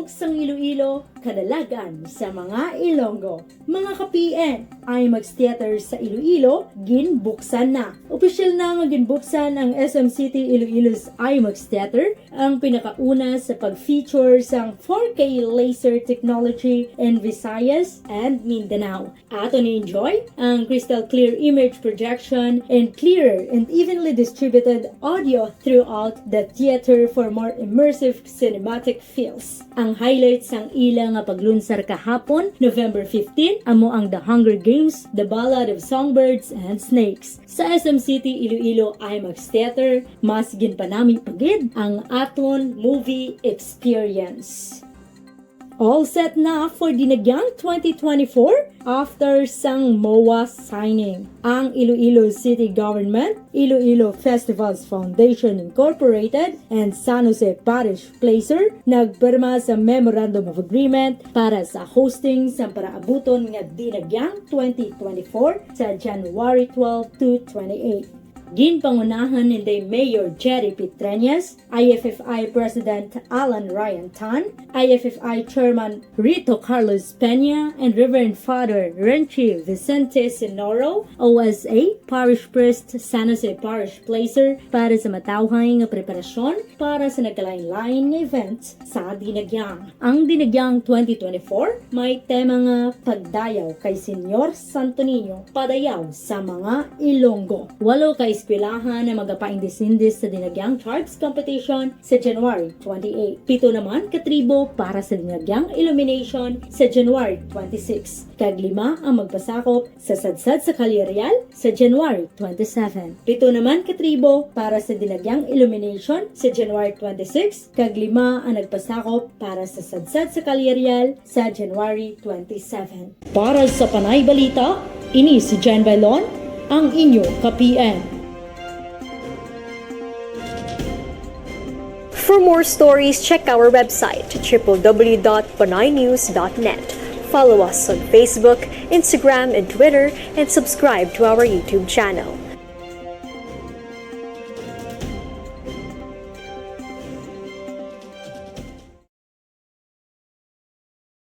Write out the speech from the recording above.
Buksang Iloilo, kadalagan sa mga Ilonggo. Mga ka-PN, IMAX Theater sa Iloilo, ginbuksan na. Opisyal na nga ginbuksan ang SM City Iloilo's IMAX Theater, ang pinakauna sa pag-feature sa 4K laser technology in Visayas and Mindanao. Ato ni-enjoy ang crystal clear image projection and clear and evenly distributed audio throughout the theater for more immersive cinematic feels. Ang highlights ang ilang paglunsar kahapon, November 15, amo ang The Hunger Games, The Ballad of Songbirds and Snakes. Sa SM City Iloilo IMAX Theater, mas ginpanami pagid ang aton movie experience. All set na for Dinagyang 2024 after sang MOA signing. Ang Iloilo City Government, Iloilo Festivals Foundation Incorporated, and San Jose Parish Placer nagpirma sa Memorandum of Agreement para sa hosting sa paraabuton nga Dinagyang 2024 sa January 12 to 28. Ginpangunahan ni Mayor Jerry Pitreñas, IFFI President Alan Ryan Tan, IFFI Chairman Rito Carlos Peña, and Reverend Father Renchi Vicente Sinoro, OSA Parish Priest San Jose Parish Placer para sa matawhay nga preparasyon para sa nagkalain-lain nga events sa Dinagyang. Ang Dinagyang 2024 may tema nga pagdayaw kay Senyor Santo Niño, padayaw sa mga Ilonggo. 8 ka eskwelahan na magapaindisindis sa Dinagyang Charts Competition sa January 28. 7 naman katribo para sa Dinagyang Illumination sa January 26. Kag-5 ang magpasakop sa Sadsad sa Kalyarial sa January 27. 7 naman katribo para sa Dinagyang Illumination sa January 26. Kag-5 ang nagpasakop para sa Sadsad sa Kalyarial sa January 27. Para sa Panay Balita, ini si Jen Baylon, ang inyo ka-PN. For more stories, check our website www.panaynews.net. Follow us on Facebook, Instagram, and Twitter, and subscribe to our YouTube channel.